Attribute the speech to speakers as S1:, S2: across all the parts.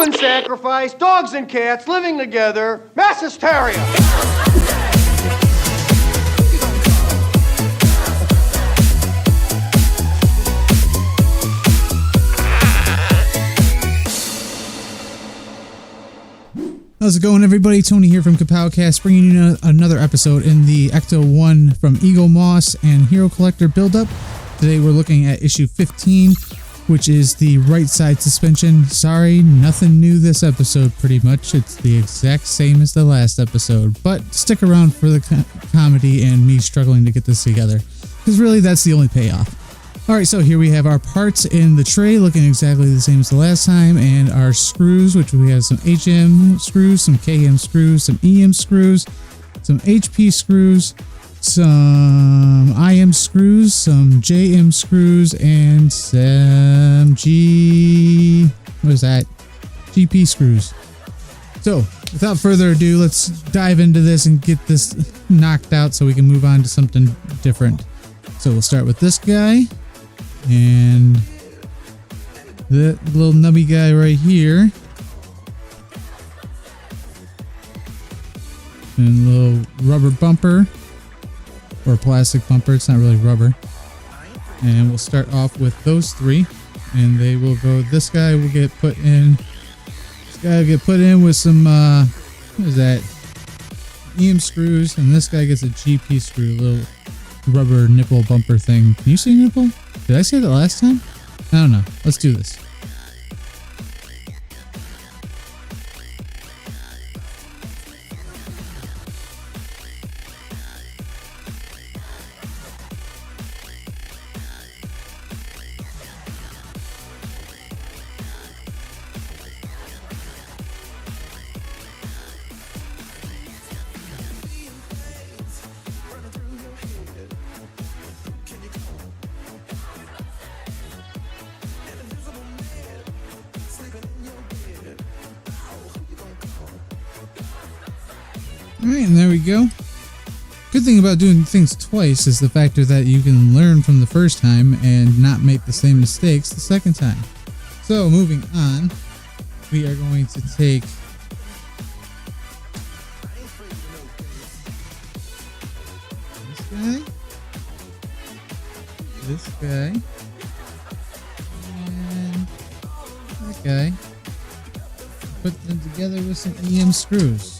S1: human sacrifice, dogs and cats living together, mass hysteria.
S2: How's it going, everybody? Tony here from Kapowcast, bringing you another episode in the Ecto-1 from Eaglemoss and Hero Collector build-up. Today we're looking at issue 15, which is the right side suspension. Sorry, nothing new this episode pretty much. It's the exact same as the last episode, but stick around for the comedy and me struggling to get this together, because really that's the only payoff. Alright, so here we have our parts in the tray looking exactly the same as the last time, and our screws, which we have some HM screws, some KM screws, some EM screws, some HP screws, some IM screws, some JM screws, and some GP screws. So, without further ado, let's dive into this and get this knocked out so we can move on to something different. So we'll start with this guy. And the little nubby guy right here. And a little rubber bumper. Or plastic bumper, it's not really rubber. And we'll start off with those three. And they will go, this guy will get put in. This guy will get put in with some, what is that? EM screws. And this guy gets a GP screw, a little rubber nipple bumper thing. Can you see nipple? Did I say that last time? I don't know. Let's do this. Alright, and there we go. Good thing about doing things twice is the factor that you can learn from the first time and not make the same mistakes the second time. So, moving on, we are going to take this guy, and that guy, put them together with some EM screws.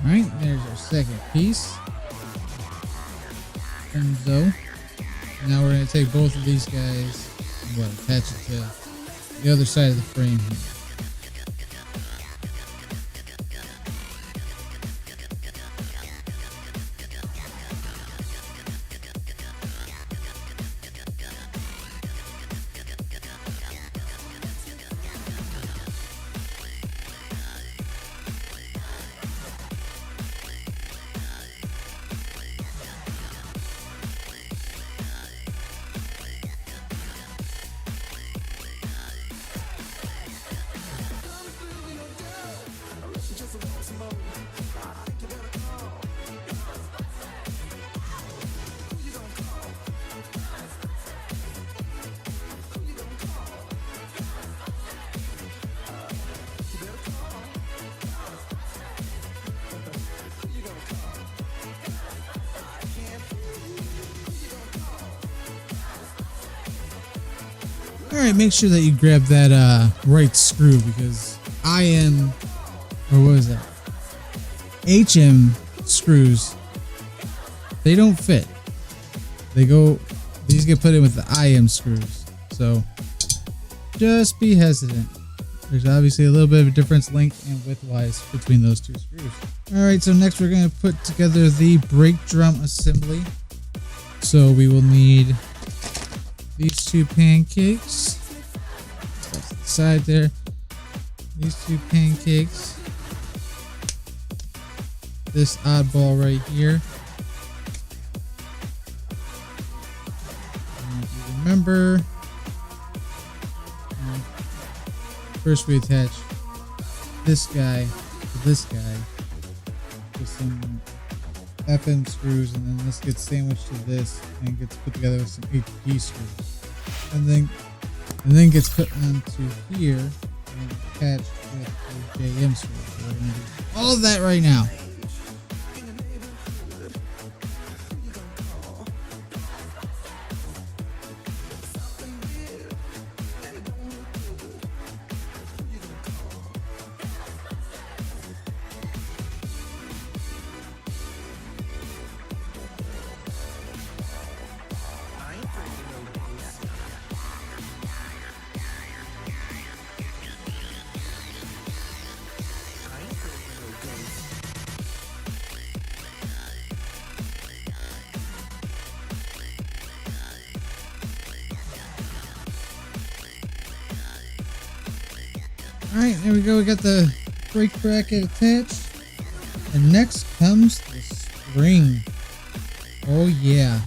S2: Alright, there's our second piece. And so, now we're going to take both of these guys and attach it to the other side of the frame here. Alright, make sure that you grab that right screw, because IM, or what is that? HM screws, they don't fit. These get put in with the IM screws. So just be hesitant. There's obviously a little bit of a difference length and width-wise between those two screws. Alright, so next we're going to put together the brake drum assembly. So we will need these two pancakes. That's the side there. these two pancakes, this oddball right here. And if you remember, first we attach this guy to this guy with some FM screws, and then this gets sandwiched to this and gets put together with some HP screws, and then gets put onto here and attached with a JM screw. So we're gonna do all of that right now. Alright, there we go. We got the brake bracket attached. And next comes the spring. Oh yeah.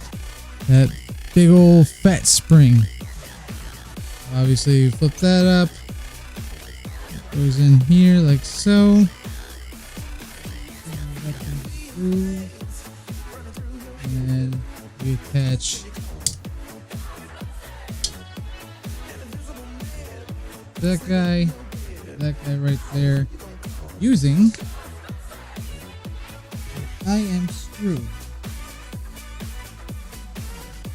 S2: That big old fat spring. Obviously, you flip that up. It goes in here like so. And then we attach that guy right there using IM screw.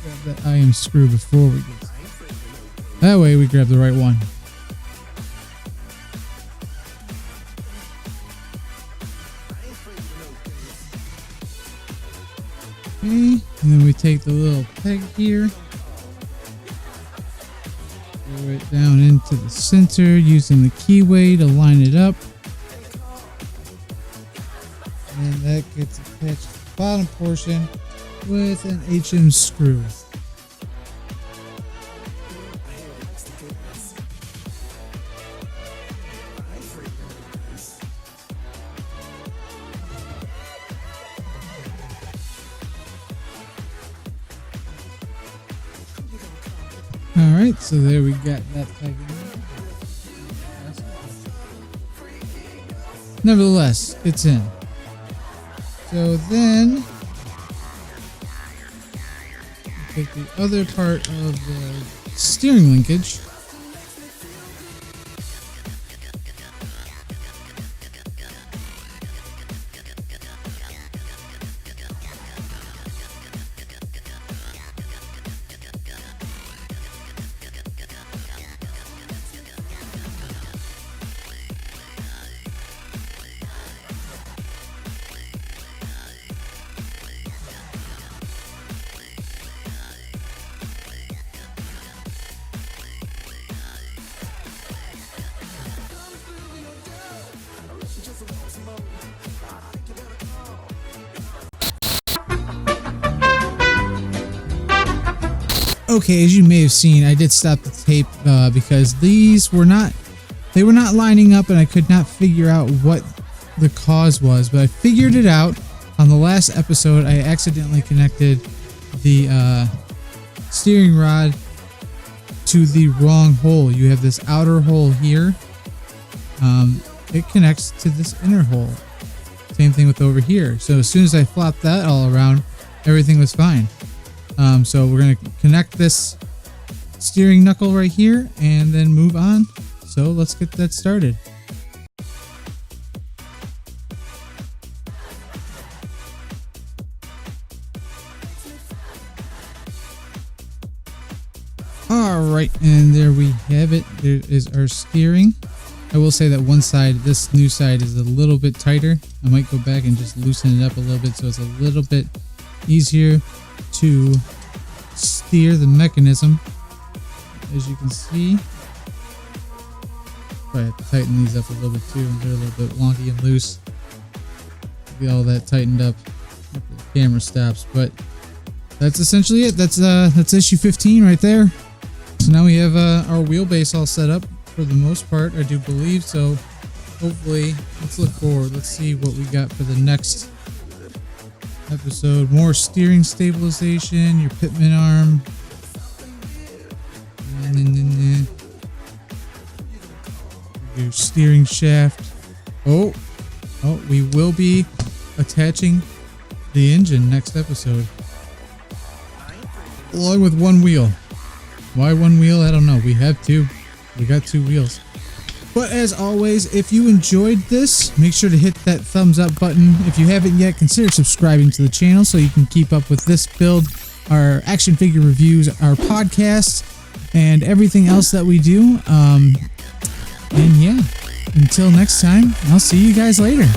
S2: Grab that IM screw before we get started. That way we grab the right one. Okay, and then we take the little peg here, throw it down into the center using the keyway to line it up. And that gets attached to the bottom portion with an HM screw. Alright, so there we got that peg in. Nevertheless, it's in. So then, take the other part of the steering linkage. Okay, as you may have seen, I did stop the tape because these were not lining up, and I could not figure out what the cause was. But I figured it out on the last episode. I accidentally connected the steering rod to the wrong hole. You have this outer hole here. It connects to this inner hole. Same thing with over here. So as soon as I flopped that all around, everything was fine. So we're going to connect this steering knuckle right here and then move on. So let's get that started. Alright, and there we have it. There is our steering. I will say that one side, this new side, is a little bit tighter. I might go back and just loosen it up a little bit so it's a little bit easier to steer the mechanism. As you can see, probably have to tighten these up a little bit too. They're a little bit wonky and loose. Get all that tightened up after the camera stops. But that's essentially it. That's issue 15 right there. So now we have our wheelbase all set up for the most part, I do believe. So hopefully, let's look forward. Let's see what we got for the next episode. More steering stabilization, your pitman arm. Your steering shaft. Oh, we will be attaching the engine next episode. Along with one wheel. Why one wheel? I don't know. We have two. We got two wheels. But as always, if you enjoyed this, make sure to hit that thumbs up button. If you haven't yet, consider subscribing to the channel so you can keep up with this build, our action figure reviews, our podcasts, and everything else that we do. And yeah, until next time, I'll see you guys later.